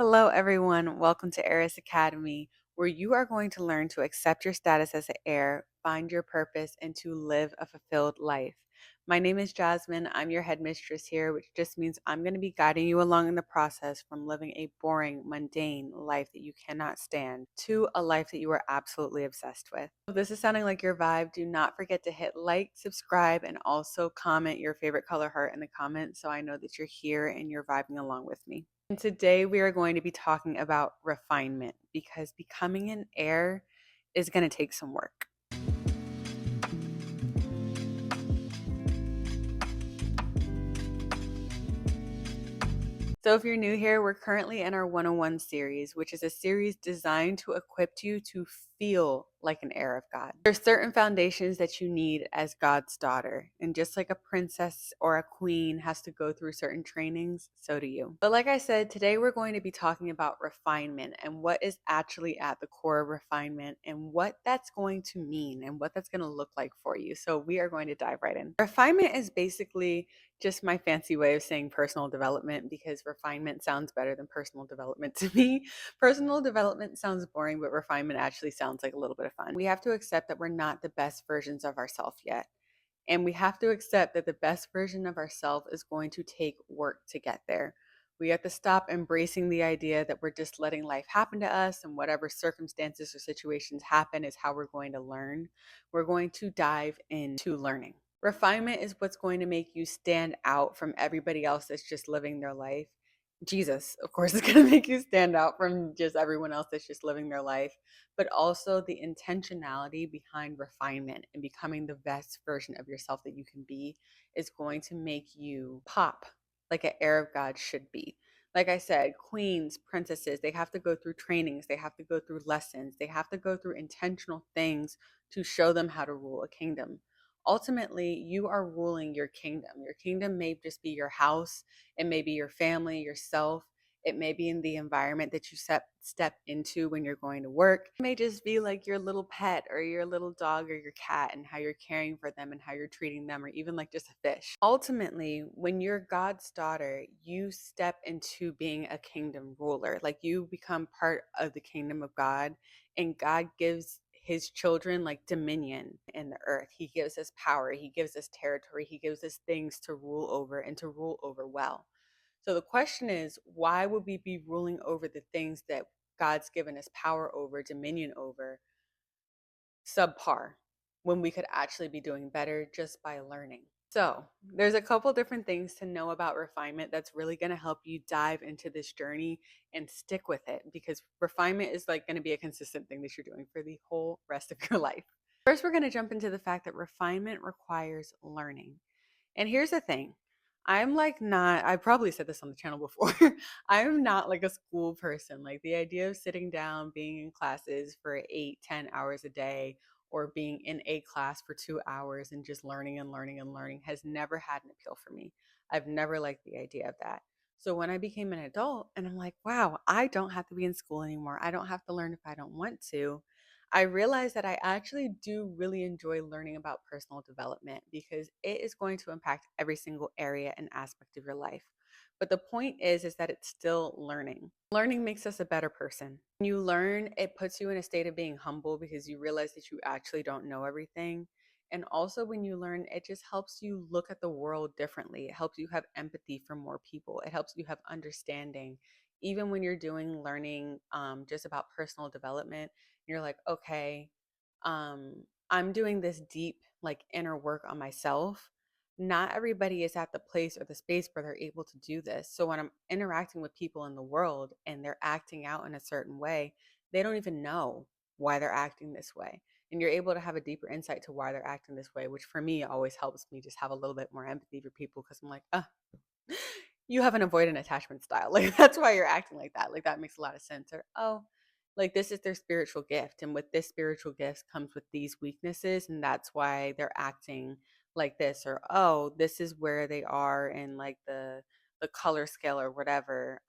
Hello, everyone. Welcome to Eris Academy, where you are going to learn to accept your status as an heir, find your purpose, and to live a fulfilled life. My name is Jasmine. I'm your headmistress here, which just means I'm going to be guiding you along in the process from living a boring, mundane life that you cannot stand to a life that you are absolutely obsessed with. If this is sounding like your vibe, do not forget to hit like, subscribe, and also comment your favorite color heart in the comments so I know that you're here and you're vibing along with me. And today we are going to be talking about refinement because becoming an heir is going to take some work. So, if you're new here, we're currently in our 101 series, which is a series designed to equip you to feel like an heir of God. There's certain foundations that you need as God's daughter. And just like a princess or a queen has to go through certain trainings, so do you. But like I said, today we're going to be talking about refinement and what is actually at the core of refinement and what that's going to mean and what that's going to look like for you. So, we are going to dive right in. Refinement is basically just my fancy way of saying personal development because refinement sounds better than personal development to me. Personal development sounds boring, but refinement actually sounds like a little bit of fun. We have to accept that we're not the best versions of ourselves yet. And we have to accept that the best version of ourselves is going to take work to get there. We have to stop embracing the idea that we're just letting life happen to us and whatever circumstances or situations happen is how we're going to learn. We're going to dive into learning. Refinement is what's going to make you stand out from everybody else that's just living their life. Jesus, of course, is going to make you stand out from just everyone else that's just living their life, but also the intentionality behind refinement and becoming the best version of yourself that you can be is going to make you pop like an heir of God should be. Like I said, queens, princesses, they have to go through trainings, they have to go through lessons, they have to go through intentional things to show them how to rule a kingdom. Ultimately, you are ruling your kingdom. Your kingdom may just be your house, it may be your family, yourself. It may be in the environment that you step into when you're going to work. It may just be like your little pet or your little dog or your cat and how you're caring for them and how you're treating them, or even like just a fish. Ultimately, when you're God's daughter, you step into being a kingdom ruler. Like you become part of the kingdom of God, and God gives his children like dominion in the earth. He gives us power, he gives us territory, he gives us things to rule over and to rule over well. So the question is, why would we be ruling over the things that God's given us power over, dominion over, subpar, when we could actually be doing better just by learning? So there's a couple different things to know about refinement that's really going to help you dive into this journey and stick with it, because refinement is like going to be a consistent thing that you're doing for the whole rest of your life. First, we're going to jump into the fact that refinement requires learning. And here's the thing. I'm like not, I probably said this on the channel before. I'm not like a school person. Like the idea of sitting down, being in classes for 8, 10 hours a day, or being in a class for 2 hours and just learning and learning and learning has never had an appeal for me. I've never liked the idea of that. So when I became an adult and I'm like, wow, I don't have to be in school anymore. I don't have to learn if I don't want to. I realized that I actually do really enjoy learning about personal development because it is going to impact every single area and aspect of your life. But the point is that it's still learning. Learning makes us a better person. When you learn, it puts you in a state of being humble because you realize that you actually don't know everything. And also, when you learn, it just helps you look at the world differently. It helps you have empathy for more people. It helps you have understanding. Even when you're doing learning just about personal development, you're like, okay, um, I'm doing this deep, like inner work on myself. Not everybody is at the place or the space where they're able to do this. So when I'm interacting with people in the world and they're acting out in a certain way, they don't even know why they're acting this way. And you're able to have a deeper insight to why they're acting this way, which for me always helps me just have a little bit more empathy for people because I'm like, you have an avoidant attachment style. Like that's why you're acting like that. Like that makes a lot of sense. Or, oh, like this is their spiritual gift. And with this spiritual gift comes with these weaknesses. And that's why they're acting like this. Or, oh, this is where they are in like the color scale or whatever.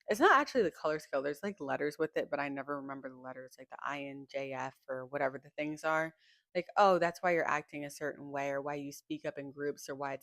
It's not actually the color scale. There's like letters with it, but I never remember the letters, like the INJF or whatever the things are. Like, oh, that's why you're acting a certain way, or why you speak up in groups, or why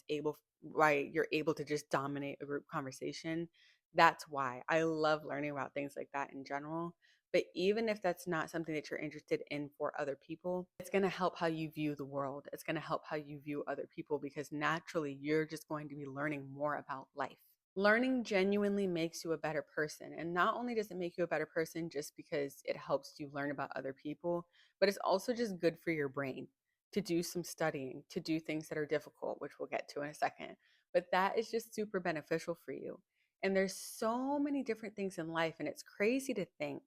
you're able to just dominate a group conversation. That's why I love learning about things like that in general. But even if that's not something that you're interested in for other people, it's going to help how you view the world. It's going to help how you view other people because naturally you're just going to be learning more about life. Learning genuinely makes you a better person. And not only does it make you a better person just because it helps you learn about other people, but it's also just good for your brain to do some studying, to do things that are difficult, which we'll get to in a second. But that is just super beneficial for you. And there's so many different things in life. And it's crazy to think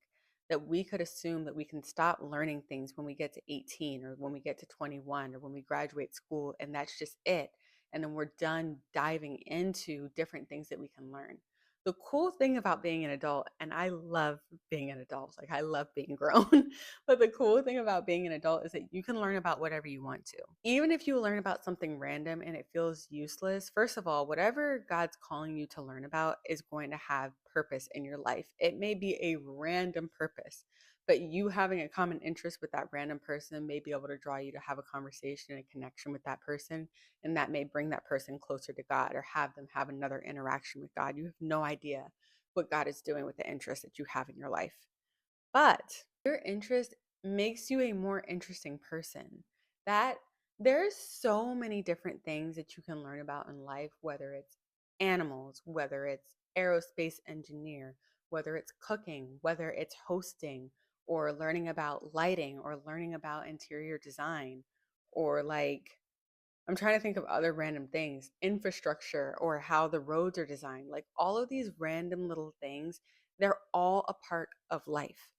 that we could assume that we can stop learning things when we get to 18 or when we get to 21 or when we graduate school, and that's just it. And then we're done diving into different things that we can learn. The cool thing about being an adult, and I love being an adult, like I love being grown, but the cool thing about being an adult is that you can learn about whatever you want to. Even if you learn about something random and it feels useless, first of all, whatever God's calling you to learn about is going to have purpose in your life. It may be a random purpose, but you having a common interest with that random person may be able to draw you to have a conversation and a connection with that person, and that may bring that person closer to God or have them have another interaction with God. You have no idea what God is doing with the interest that you have in your life. But your interest makes you a more interesting person. That there's so many different things that you can learn about in life, whether it's animals, whether it's aerospace engineer, whether it's cooking, whether it's hosting, or learning about lighting, or learning about interior design, or like I'm trying to think of other random things, infrastructure or how the roads are designed. Like all of these random little things, they're all a part of life.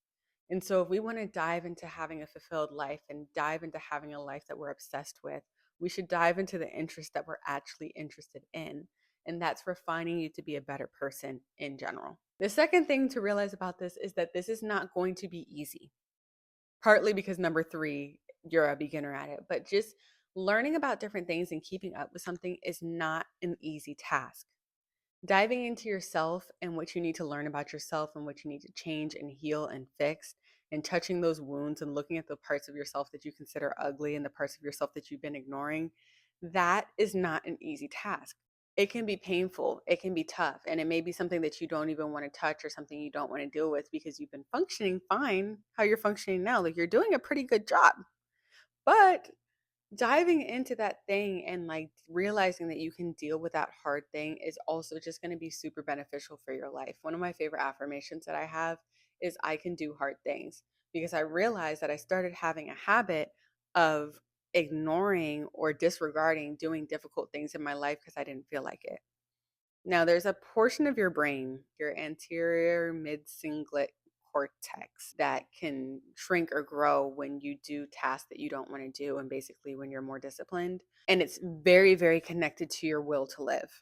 And so if we want to dive into having a fulfilled life and dive into having a life that we're obsessed with, we should dive into the interest that we're actually interested in. And that's refining you to be a better person in general. The second thing to realize about this is that this is not going to be easy, partly because number three, you're a beginner at it, but just learning about different things and keeping up with something is not an easy task. Diving into yourself and what you need to learn about yourself and what you need to change and heal and fix, and touching those wounds and looking at the parts of yourself that you consider ugly and the parts of yourself that you've been ignoring, that is not an easy task. It can be painful, it can be tough, and it may be something that you don't even want to touch or something you don't want to deal with because you've been functioning fine how you're functioning now. Like you're doing a pretty good job. But diving into that thing and like realizing that you can deal with that hard thing is also just going to be super beneficial for your life. One of my favorite affirmations that I have is I can do hard things, because I realized that I started having a habit of ignoring or disregarding doing difficult things in my life because I didn't feel like it. Now, there's a portion of your brain, your anterior mid cingulate cortex, that can shrink or grow when you do tasks that you don't want to do, and basically when you're more disciplined. And it's very, very connected to your will to live.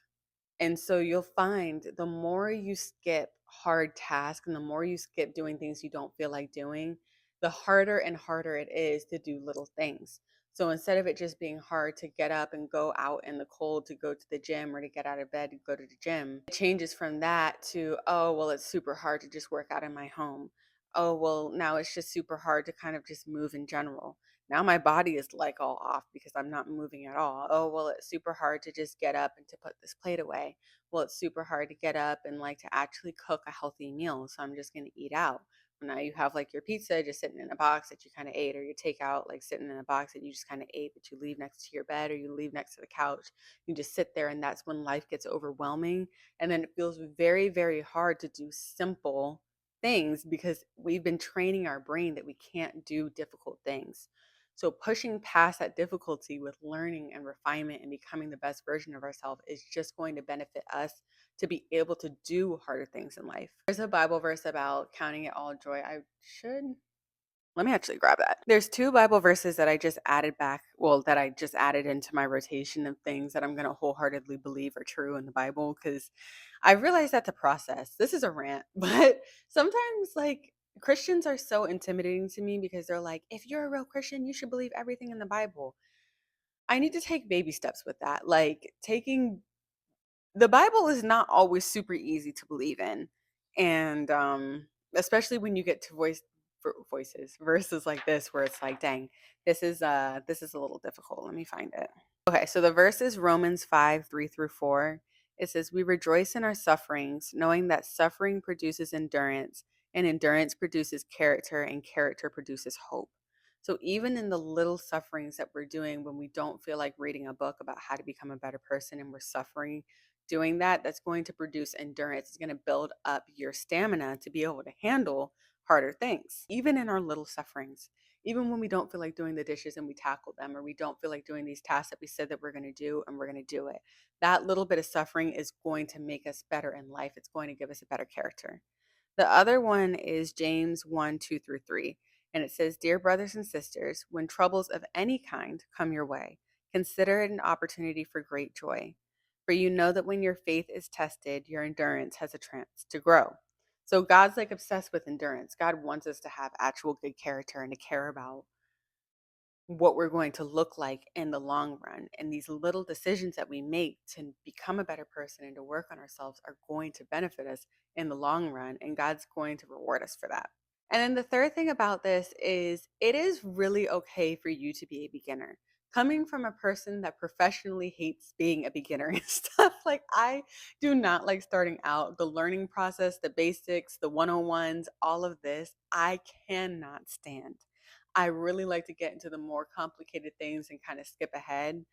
And so you'll find the more you skip hard tasks and the more you skip doing things you don't feel like doing, the harder and harder it is to do little things. So instead of it just being hard to get up and go out in the cold to go to the gym, or to get out of bed to go to the gym, it changes from that to, oh, well, it's super hard to just work out in my home. Oh, well, now it's just super hard to kind of just move in general. Now my body is like all off because I'm not moving at all. Oh, well, it's super hard to just get up and to put this plate away. Well, it's super hard to get up and like to actually cook a healthy meal. So I'm just going to eat out. Now you have like your pizza just sitting in a box that you kind of ate, or your takeout like sitting in a box that you just kind of ate, that you leave next to your bed or you leave next to the couch. You just sit there, and that's when life gets overwhelming. And then it feels very, very hard to do simple things because we've been training our brain that we can't do difficult things. So pushing past that difficulty with learning and refinement and becoming the best version of ourselves is just going to benefit us to be able to do harder things in life. There's a Bible verse about counting it all joy. Let me actually grab that. There's two Bible verses that I just added back, well, that I just added into my rotation of things that I'm going to wholeheartedly believe are true in the Bible, because I realized that to process. This is a rant, but sometimes like Christians are so intimidating to me because they're like, if you're a real Christian, you should believe everything in the Bible. I need to take baby steps with that. Like taking the Bible is not always super easy to believe in. And especially when you get to voices verses like this where it's like, dang, this is a little difficult. Let me find it. Okay, so the verse is Romans 5, 3 through 4. It says, "We rejoice in our sufferings, knowing that suffering produces endurance, and endurance produces character, and character produces hope." So even in the little sufferings that we're doing when we don't feel like reading a book about how to become a better person and we're suffering doing that, that's going to produce endurance. It's going to build up your stamina to be able to handle harder things, even in our little sufferings. Even when we don't feel like doing the dishes and we tackle them, or we don't feel like doing these tasks that we said that we're going to do and we're going to do it. That little bit of suffering is going to make us better in life. It's going to give us a better character. The other one is James 1 2 through 3. And it says, "Dear brothers and sisters, when troubles of any kind come your way, consider it an opportunity for great joy. For you know that when your faith is tested, your endurance has a chance to grow." So God's like obsessed with endurance. God wants us to have actual good character and to care about what we're going to look like in the long run. And these little decisions that we make to become a better person and to work on ourselves are going to benefit us in the long run. And God's going to reward us for that. And then the third thing about this is it is really okay for you to be a beginner. Coming from a person that professionally hates being a beginner and stuff, like I do not like starting out, the learning process, the basics, the 101s, all of this, I cannot stand. I really like to get into the more complicated things and kind of skip ahead.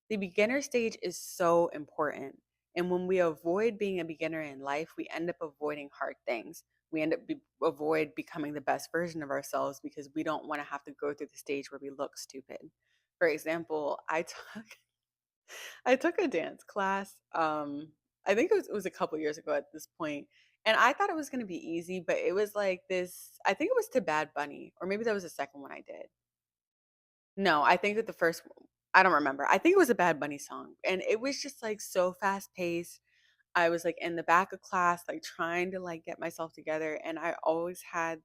The beginner stage is so important. And when we avoid being a beginner in life, we end up avoiding hard things. We end up avoid becoming the best version of ourselves because we don't want to have to go through the stage where we look stupid. For example, I took a dance class. I think it was a couple years ago at this point, and I thought it was going to be easy, but it was like this. I think it was to Bad Bunny, or maybe that was the second one I did. No, I think that the first I don't remember. I think it was a Bad Bunny song, and it was just, like, so fast paced. I was, like, in the back of class, like, trying to, like, get myself together, and I always had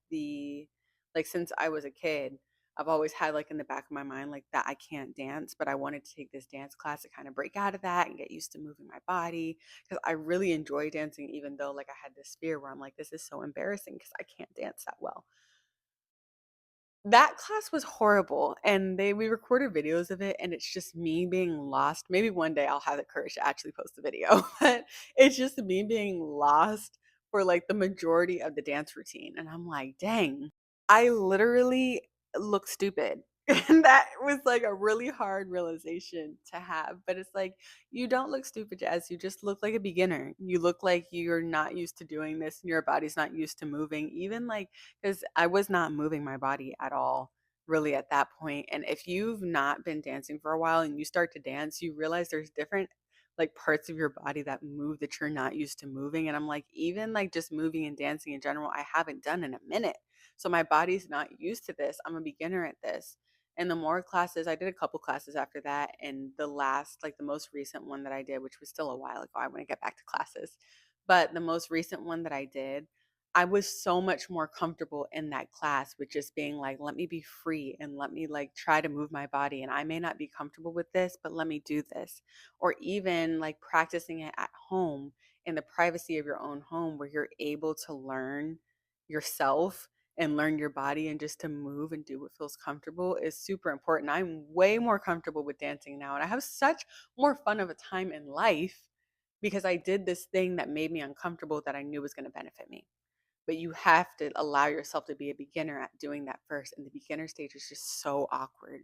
since I was a kid, I've always had, like, in the back of my mind, like, that I can't dance, but I wanted to take this dance class to kinda break out of that and get used to moving my body because I really enjoy dancing even though, like, I had this fear where I'm like, "This is so embarrassing because I can't dance that well." That class was horrible, and we recorded videos of it, and it's just me being lost. Maybe one day I'll have the courage to actually post the video, but it's just me being lost for, like, the majority of the dance routine, and I'm like, "Dang, I literally look stupid." And that was, like, a really hard realization to have, but it's like, you don't look stupid, Jazz, you just look like a beginner. You look like you're not used to doing this, and your body's not used to moving. Even, like, because I was not moving my body at all really at that point. And if you've not been dancing for a while and you start to dance, you realize there's different like parts of your body that move that you're not used to moving. And I'm like, even like just moving and dancing in general, I haven't done in a minute. So my body's not used to this. I'm a beginner at this. And the more classes, I did a couple classes after that. And the last, like the most recent one that I did, which was still a while ago, I want to get back to classes. But the most recent one that I did, I was so much more comfortable in that class with just being like, let me be free and let me like try to move my body. And I may not be comfortable with this, but let me do this. Or even like practicing it at home in the privacy of your own home where you're able to learn yourself and learn your body and just to move and do what feels comfortable is super important. I'm way more comfortable with dancing now. And I have such more fun of a time in life because I did this thing that made me uncomfortable that I knew was going to benefit me, but you have to allow yourself to be a beginner at doing that first. And the beginner stage is just so awkward.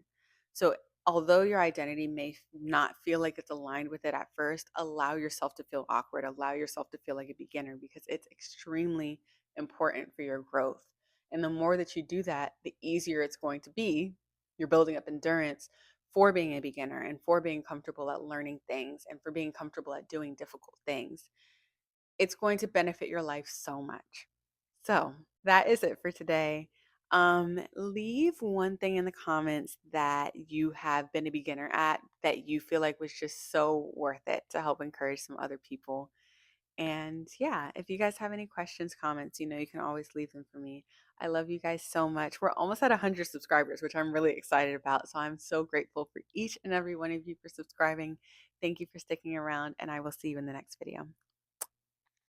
So, although your identity may not feel like it's aligned with it at first, allow yourself to feel awkward. Allow yourself to feel like a beginner because it's extremely important for your growth. And the more that you do that, the easier it's going to be. You're building up endurance for being a beginner and for being comfortable at learning things and for being comfortable at doing difficult things. It's going to benefit your life so much. So that is it for today. Leave one thing in the comments that you have been a beginner at that you feel like was just so worth it to help encourage some other people. And yeah, if you guys have any questions, comments, you can always leave them for me. I love you guys so much. We're almost at 100 subscribers, which I'm really excited about. So I'm so grateful for each and every one of you for subscribing. Thank you for sticking around, and I will see you in the next video.